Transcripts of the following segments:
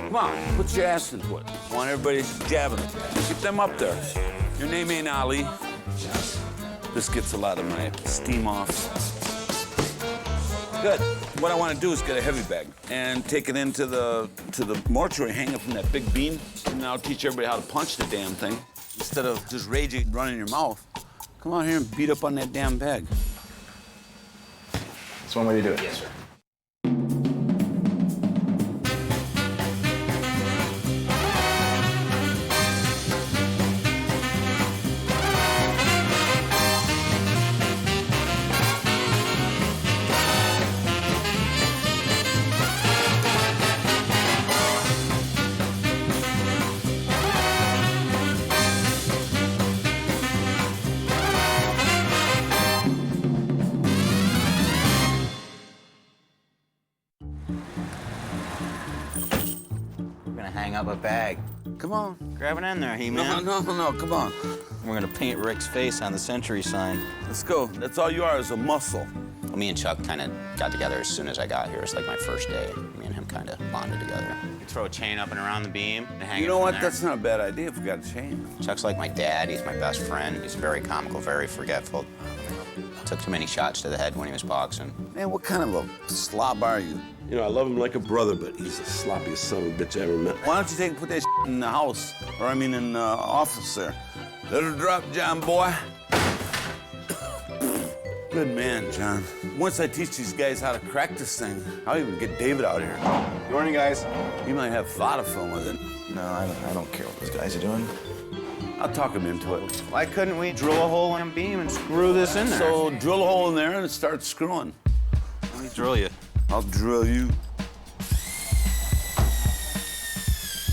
Come on, put your ass into it. I want everybody jabbing. Keep them up there. Your name ain't Ali. This gets a lot of my steam off. Good. What I want to do is get a heavy bag and take it into the mortuary, hang it from that big beam, and I'll teach everybody how to punch the damn thing instead of just raging, running your mouth. Come on here and beat up on that damn bag. That's one way to do it. Yes, sir. Hang up a bag. Come on. Grab it in there, He-Man. No, come on. We're gonna paint Rick's face on the Century sign. Let's go. That's all you are is a muscle. Well, me and Chuck kind of got together as soon as I got here. It's like my first day. Me and him kind of bonded together. You throw a chain up and around the beam and hang it You know from what? there. That's not a bad idea if we got a chain. Chuck's like my dad. He's my best friend. He's very comical, very forgetful. Took too many shots to the head when he was boxing. Man, what kind of a slob are you? You know, I love him like a brother, but he's the sloppiest son of a bitch I ever met. Why don't you take and put that in the house, or I mean in the office there. Let her drop, John boy. Good man, John. Once I teach these guys how to crack this thing, I'll even get David out here. Good morning, guys. He might have thought of film with it. No, I don't care what those guys are doing. I'll talk him into it. Why couldn't we drill a hole in a beam and screw this in there? So drill a hole in there and start screwing. Let me drill you. I'll drill you.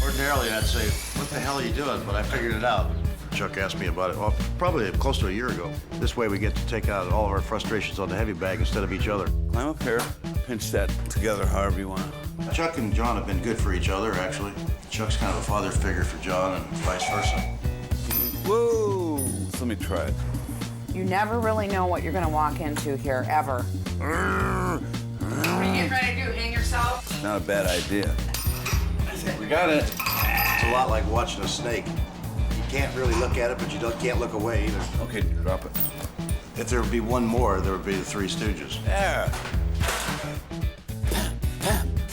Ordinarily, I'd say, what the hell are you doing? But I figured it out. Chuck asked me about it, well, probably close to a year ago. This way we get to take out all of our frustrations on the heavy bag instead of each other. Climb up here, pinch that together however you want. Chuck and John have been good for each other, actually. Chuck's kind of a father figure for John and vice versa. Whoa! So let me try it. You never really know what you're gonna walk into here, ever. What are you getting ready to do, hang yourself? Not a bad idea. We got it. It's a lot like watching a snake. You can't really look at it, but you can't look away either. Okay, drop it. If there would be one more, there would be the Three Stooges. There.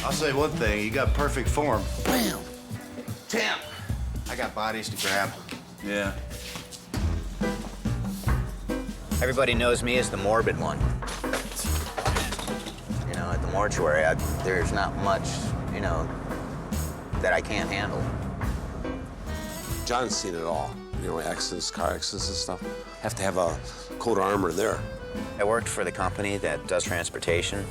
I'll say one thing, you got perfect form. Bam. Damn. I got bodies to grab. Yeah. Everybody knows me as the morbid one. You know, at the mortuary, there's not much, you know, that I can't handle. John's seen it all. You know, accidents, car accidents and stuff. Have to have a coat of armor there. I worked for the company that does transportation.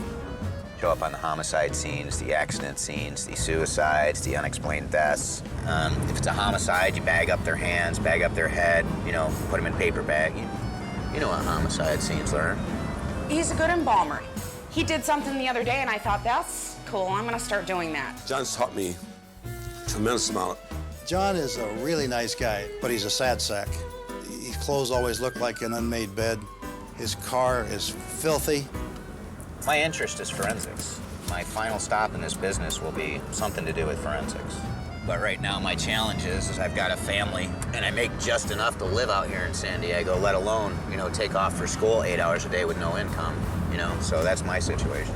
Show up on the homicide scenes, the accident scenes, the suicides, the unexplained deaths. If it's a homicide, you bag up their hands, bag up their head, you know, put them in paper bag. You know what homicide scenes learn. He's a good embalmer. He did something the other day, and I thought, that's cool. I'm gonna start doing that. John's taught me a tremendous amount. John is a really nice guy, but he's a sad sack. His clothes always look like an unmade bed. His car is filthy. My interest is forensics. My final stop in this business will be something to do with forensics. But right now, my challenge is I've got a family, and I make just enough to live out here in San Diego, let alone, you know, take off for school 8 hours a day with no income, you know? So that's my situation.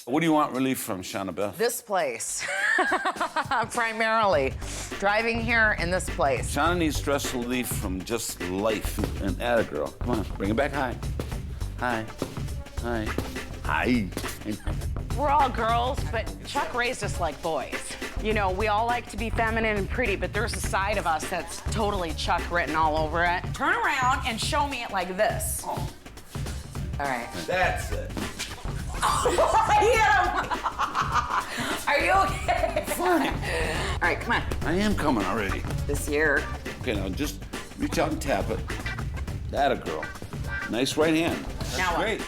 What do you want relief from, Shauna Beth? This place, primarily. Driving here in this place. Shauna needs stress relief from just life and atta girl. Come on, bring it back high. High. High. High. We're all girls, but Chuck raised us like boys. You know, we all like to be feminine and pretty, but there's a side of us that's totally Chuck written all over it. Turn around and show me it like this. All right. That's it. I hit him! Are you okay? Fine. All right, come on. I am coming already. This year. Okay, now just reach out and tap it. That a girl. Nice right hand. That's Now what? great.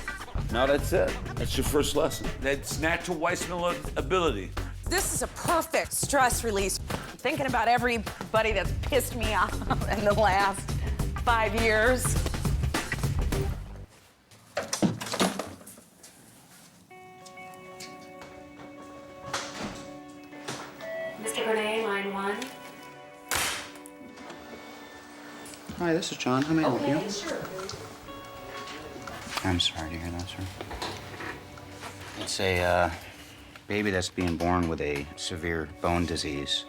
Now that's it. That's your first lesson. That's natural Weissman ability. This is a perfect stress release. I'm thinking about everybody that's pissed me off in the last 5 years. Hi, this is John. How may I help you? Sure. I'm sorry to hear that, sir. It's a baby that's being born with a severe bone disease,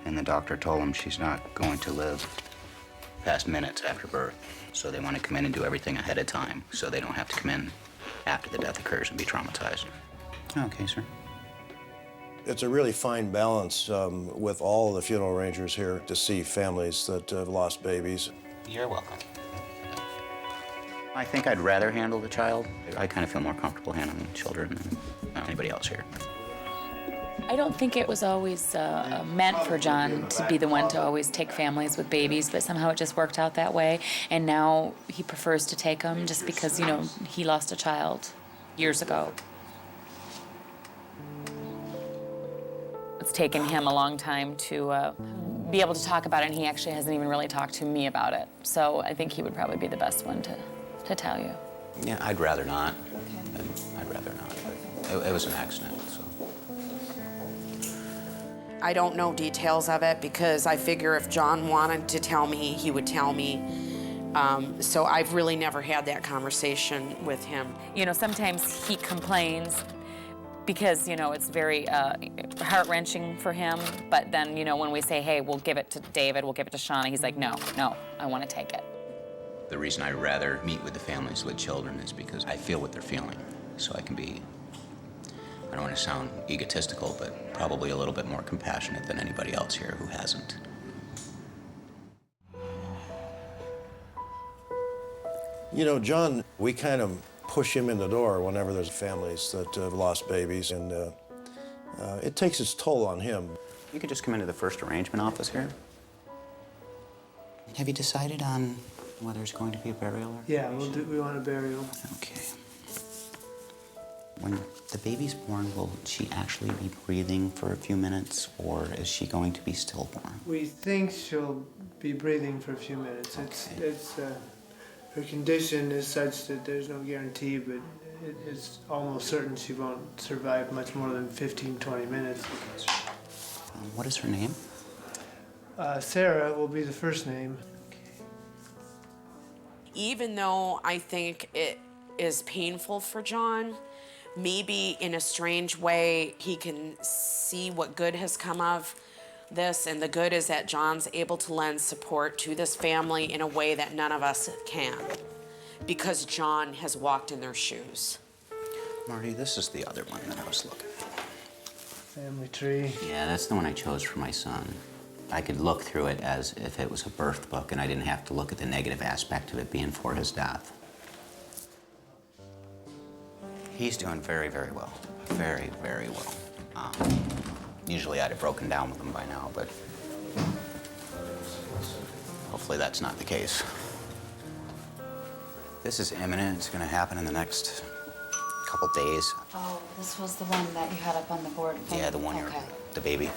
and the doctor told him she's not going to live past minutes after birth. So they want to come in and do everything ahead of time so they don't have to come in after the death occurs and be traumatized. Okay, sir. It's a really fine balance with all the funeral arrangers here to see families that have lost babies. You're welcome. I think I'd rather handle the child. I kind of feel more comfortable handling children than anybody else here. I don't think it was always meant for John to be the one to always take families with babies, but somehow it just worked out that way. And now he prefers to take them just because, you know, he lost a child years ago. It's taken him a long time to be able to talk about it, and he actually hasn't even really talked to me about it. So I think he would probably be the best one to tell you. Yeah, I'd rather not. I'd rather not, but it was an accident, so. I don't know details of it because I figure if John wanted to tell me, he would tell me. So I've really never had that conversation with him. You know, sometimes he complains because, you know, it's very heart-wrenching for him. But then, you know, when we say, hey, we'll give it to David, we'll give it to Shauna, he's like, no, I want to take it. The reason I'd rather meet with the families with children is because I feel what they're feeling. So I can be, I don't want to sound egotistical, but probably a little bit more compassionate than anybody else here who hasn't. You know, John, we kind of push him in the door whenever there's families that have lost babies, and it takes its toll on him. You could just come into the first arrangement office here. Have you decided on whether it's going to be a burial or? Yeah, we want a burial. Okay. When the baby's born, will she actually be breathing for a few minutes, or is she going to be stillborn? We think she'll be breathing for a few minutes. Her condition is such that there's no guarantee, but it's almost certain she won't survive much more than 15, 20 minutes. What is her name? Sarah will be the first name. Even though I think it is painful for John, maybe in a strange way he can see what good has come of this, and the good is that John's able to lend support to this family in a way that none of us can, because John has walked in their shoes. Marty, this is the other one that I was looking for. Family tree. Yeah, that's the one I chose for my son. I could look through it as if it was a birth book, and I didn't have to look at the negative aspect of it being for his death. He's doing very, very well. Very, very well. Usually I'd have broken down with him by now, but hopefully that's not the case. This is imminent. It's going to happen in the next couple days. Oh, this was the one that you had up on the board. Yeah, the one Okay. the baby.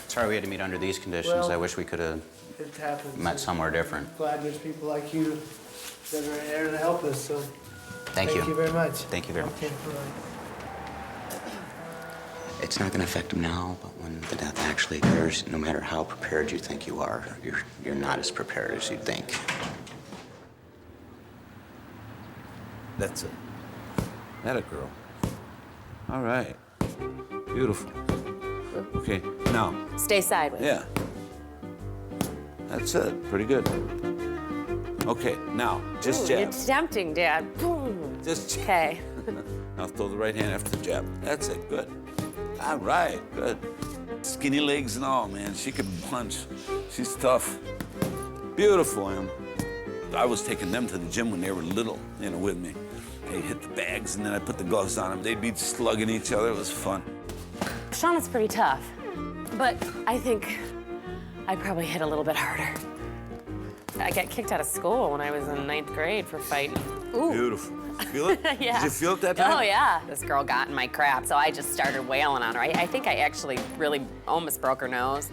Sorry we had to meet under these conditions. Well, I wish we could have It happens. met somewhere different. Glad there's people like you that are there to help us, so Thank you. thank you very much. Thank you very much. Okay, bye. It's not going to affect him now, but when the death actually occurs, no matter how prepared you think you are, you're not as prepared as you think. That's it. That a girl. All right. Beautiful. Okay, now. Stay sideways. Yeah. That's it. Pretty good. Okay, now, just jab. It's tempting, Dad. Just jab. Okay. Now throw the right hand after the jab. That's it. Good. All right. Good. Skinny legs and all, man. She can punch. She's tough. Beautiful, Em. I was taking them to the gym when they were little, you know, with me. They hit the bags, and then I put the gloves on them. They'd be slugging each other. It was fun. Shauna's pretty tough, but I think I probably hit a little bit harder. I got kicked out of school when I was in 9th grade for fighting. Ooh. Beautiful. Feel it? Yeah. Did you feel it that time? Oh, yeah. This girl got in my crap, so I just started wailing on her. I think I actually really almost broke her nose.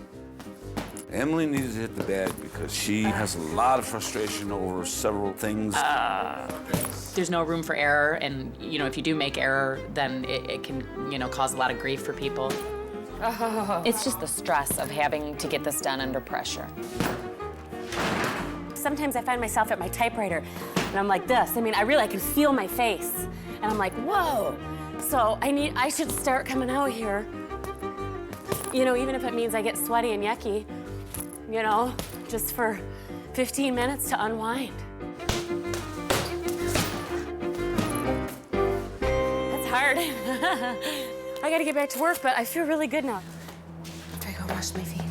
Emily needs to hit the bag because she has a lot of frustration over several things. There's no room for error, and, you know, if you do make error, then it can, you know, cause a lot of grief for people. It's just the stress of having to get this done under pressure. sometimes I find myself at my typewriter and I'm like this. I mean, I can feel my face. And I'm like, whoa. So I should start coming out here. You know, even if it means I get sweaty and yucky, you know, just for 15 minutes to unwind. That's hard. I gotta get back to work, but I feel really good now. After I go wash my feet.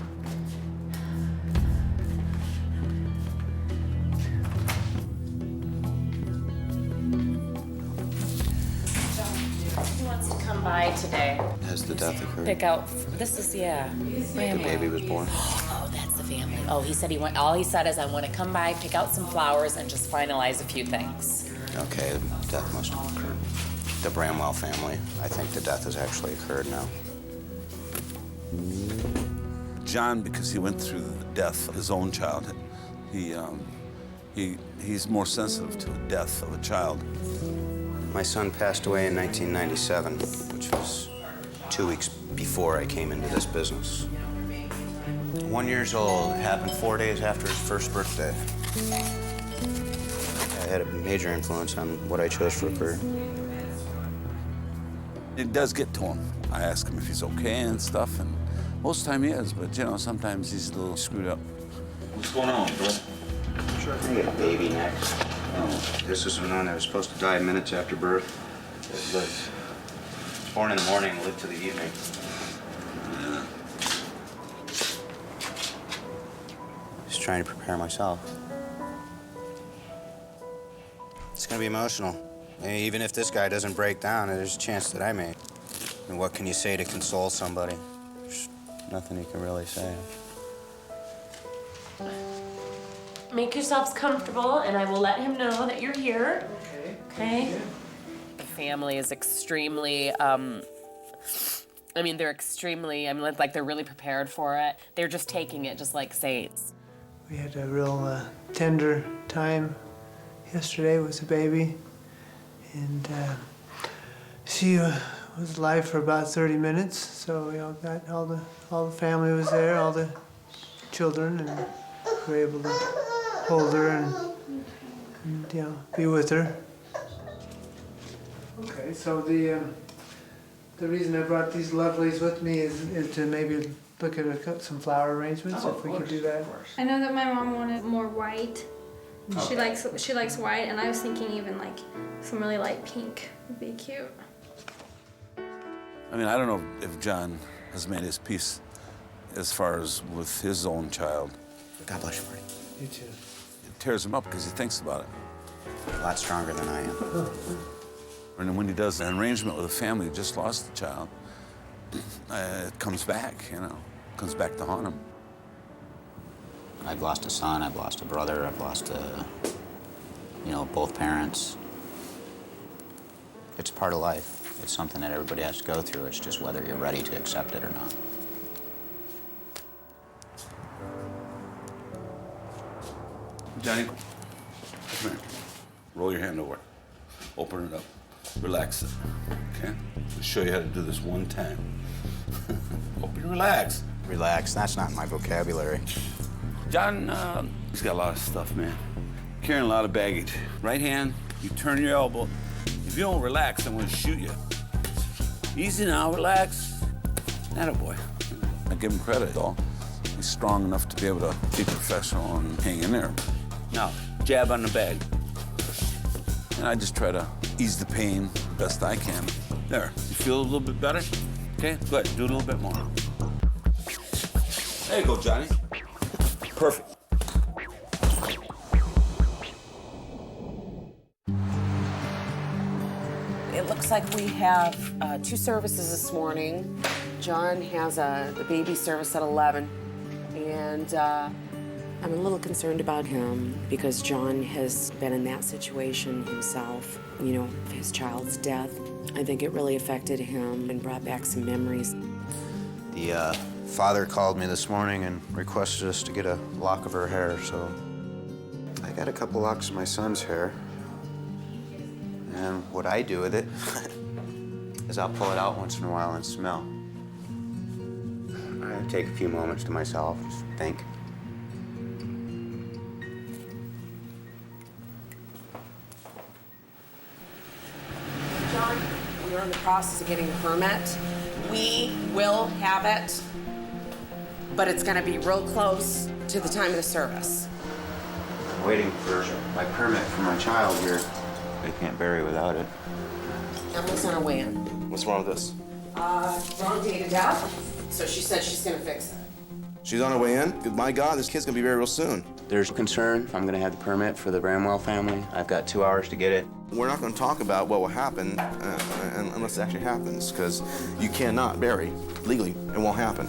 He wants to come by today. Has the death occurred? Pick out, this is, yeah. The baby was born? Oh, that's the family. Oh, he said all he said is I want to come by, pick out some flowers, and just finalize a few things. Okay, the death must have occurred. The Bramwell family, I think the death has actually occurred now. John, because he went through the death of his own child, he's more sensitive to the death of a child. My son passed away in 1997, which was 2 weeks before I came into this business. 1 year old, it happened 4 days after his first birthday. It had a major influence on what I chose for a career. It does get to him. I ask him if he's okay and stuff, and most of the time he is, but you know, sometimes he's a little screwed up. What's going on, bro? Sure, I get a baby next. This is the one that was supposed to die minutes after birth. It was born in the morning and lived to the evening. Yeah. Just trying to prepare myself. It's gonna be emotional. I mean, even if this guy doesn't break down, there's a chance that I may. And what can you say to console somebody? There's nothing you can really say. Make yourselves comfortable, and I will let him know that you're here. Okay? The family is extremely, they're extremely, like they're really prepared for it. They're just taking it just like saints. We had a real tender time yesterday with the baby, and she was alive for about 30 minutes. So we all got all the family was there, all the children, and we were able to hold her and you know, be with her. Okay, so the reason I brought these lovelies with me is to maybe look at some flower arrangements, if we could do that. I know that my mom wanted more white. She likes white, and I was thinking even like some really light pink would be cute. I mean, I don't know if John has made his peace as far as with his own child. God bless you, Marty. You too. It tears him up because he thinks about it. A lot stronger than I am. And when he does an arrangement with a family who just lost a child, it comes back, you know, comes back to haunt him. I've lost a son, I've lost a brother, I've lost both parents. It's part of life. It's something that everybody has to go through. It's just whether you're ready to accept it or not. Johnny, come here. Roll your hand over. Open it up. Relax it, okay? I'll show you how to do this one time. Hope you relax. Relax, that's not my vocabulary. John, he's got a lot of stuff, man. Carrying a lot of baggage. Right hand, you turn your elbow. If you don't relax, I'm gonna shoot you. Easy now, relax. Attaboy. I give him credit, though. He's strong enough to be able to be professional and hang in there. Now, jab on the bag. And I just try to ease the pain best I can. There, you feel a little bit better? Okay, go ahead, do a little bit more. There you go, Johnny. Perfect. It looks like we have 2 services this morning. John has the baby service at 11, and I'm a little concerned about him because John has been in that situation himself, you know, his child's death. I think it really affected him and brought back some memories. The father called me this morning and requested us to get a lock of her hair, so I got a couple locks of my son's hair. And what I do with it is I'll pull it out once in a while and smell. I take a few moments to myself, just think. in the process of getting the permit. We will have it, but it's gonna be real close to the time of the service. I'm waiting for my permit for my child here. They can't bury without it. Emily's on her way in. What's wrong with this? Wrong date of death, so she said she's gonna fix it. She's on her way in? My God, this kid's gonna be buried real soon. There's concern if I'm gonna have the permit for the Bramwell family. I've got 2 hours to get it. We're not gonna talk about what will happen unless it actually happens, because you cannot bury legally. It won't happen.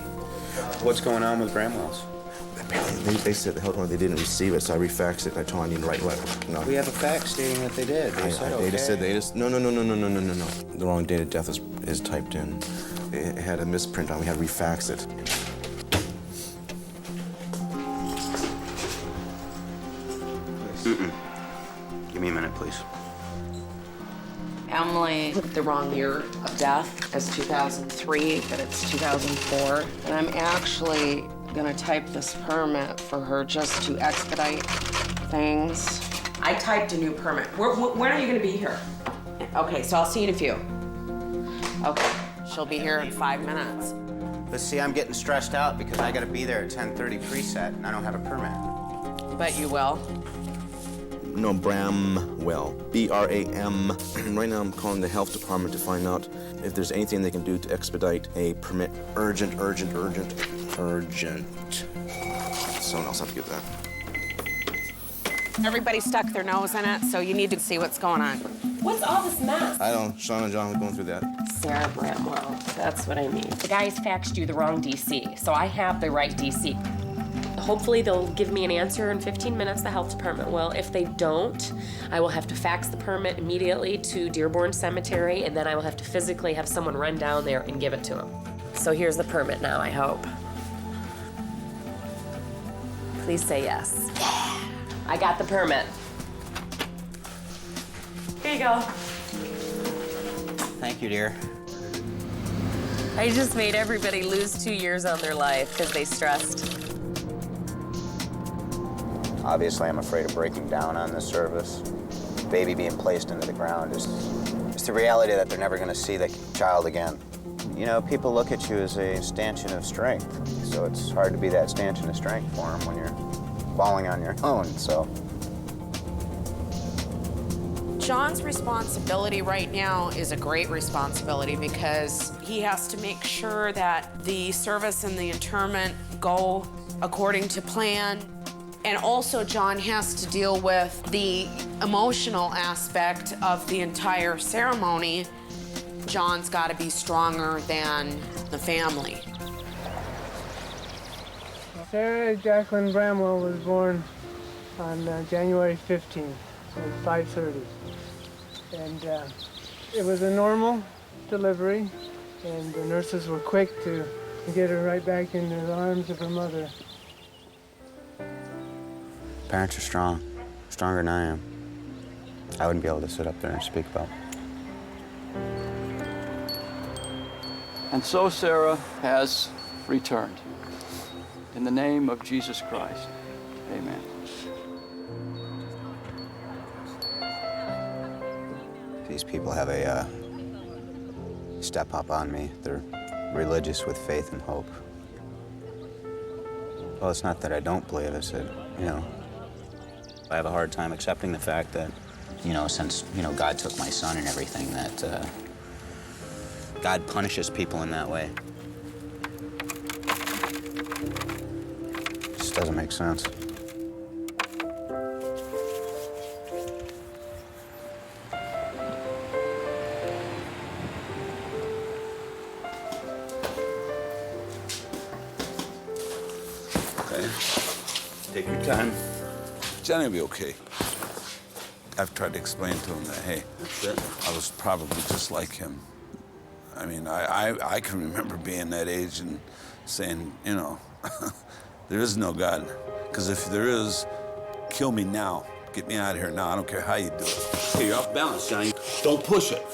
What's going on with Bramwells? They said the hell no, they didn't receive it, so I refaxed it and I told them I need to write letter. No. We have a fax stating that they did. They said okay. They just no. The wrong date of death is typed in. It had a misprint on. We had to refax it. Give me a minute, please. Emily put the wrong year of death as 2003, but it's 2004. And I'm actually gonna type this permit for her just to expedite things. I typed a new permit. When are you gonna be here? Okay, so I'll see you in a few. Okay, she'll be here in 5 minutes. But see, I'm getting stressed out because I gotta be there at 10:30 preset and I don't have a permit. But you will. No, Bramwell. B-R-A-M. Right now I'm calling the health department to find out if there's anything they can do to expedite a permit. Urgent. Someone else have to get that. Everybody stuck their nose in it, so you need to see what's going on. What's all this mess? I don't. Sean and John are going through that. Sarah Bramwell, that's what I mean. The guys faxed you the wrong DC, so I have the right DC. Hopefully they'll give me an answer in 15 minutes, the health department will. If they don't, I will have to fax the permit immediately to Dearborn Cemetery, and then I will have to physically have someone run down there and give it to them. So here's the permit now, I hope. Please say yes. Yeah. I got the permit. Here you go. Thank you, dear. I just made everybody lose 2 years on their life because they stressed. Obviously, I'm afraid of breaking down on this service. Baby being placed into the ground is the reality that they're never going to see the child again. You know, people look at you as a stanchion of strength, so it's hard to be that stanchion of strength for them when you're falling on your own, so. John's responsibility right now is a great responsibility because he has to make sure that the service and the interment go according to plan. And also, John has to deal with the emotional aspect of the entire ceremony. John's got to be stronger than the family. Sarah Jacqueline Bramwell was born on January 15th at 5:30. And it was a normal delivery, and the nurses were quick to get her right back into the arms of her mother. Parents are strong, stronger than I am. I wouldn't be able to sit up there and speak about it. And so Sarah has returned. In the name of Jesus Christ, amen. These people have a step up on me. They're religious with faith and hope. Well, it's not that I don't believe. I said, I have a hard time accepting the fact that, since, God took my son and everything, that God punishes people in that way. It just doesn't make sense. Okay. Take your time. Johnny will be okay. I've tried to explain to him that, hey, I was probably just like him. I mean, I can remember being that age and saying, there is no God. Because if there is, kill me now. Get me out of here now. I don't care how you do it. Hey, you're off balance, Johnny. Don't push it.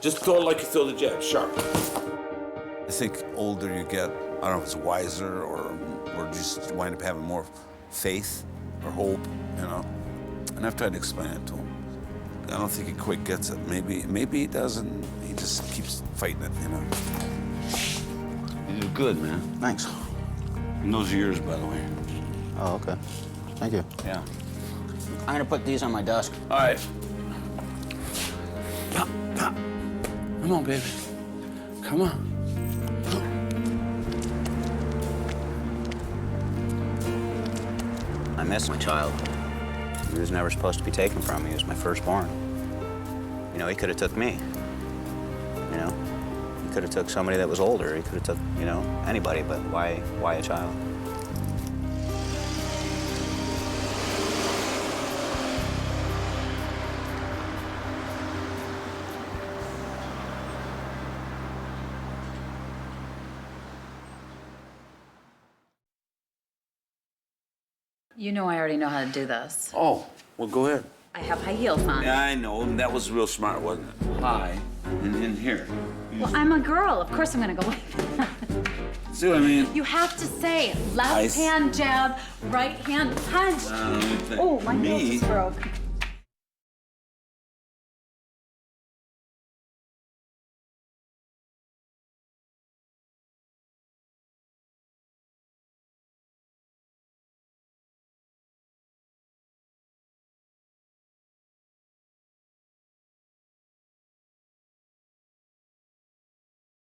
Just throw it like you throw the jab, sharp. I think older you get, I don't know if it's wiser or just wind up having more faith or hope, And I've tried to explain it to him. I don't think he quite gets it. Maybe he doesn't. He just keeps fighting it, you know. You do good, man. Thanks. And those are yours, by the way. Oh, okay. Thank you. Yeah. I'm gonna put these on my desk. All right. Pop, pop. Come on, baby. Come on. I miss my child. He was never supposed to be taken from me. He was my firstborn. You know, he could have took me. You know, he could have took somebody that was older. He could have took, you know, anybody. But why a child? You know I already know how to do this. Oh, well, go ahead. I have high heels on. Yeah, I know. And that was real smart, wasn't it? High and in here. Well, I'm a girl. Of course I'm gonna go like that. See what I mean? You have to say left Ice. hand jab, right hand punch. Let me think. Oh, my Me? nose just broke.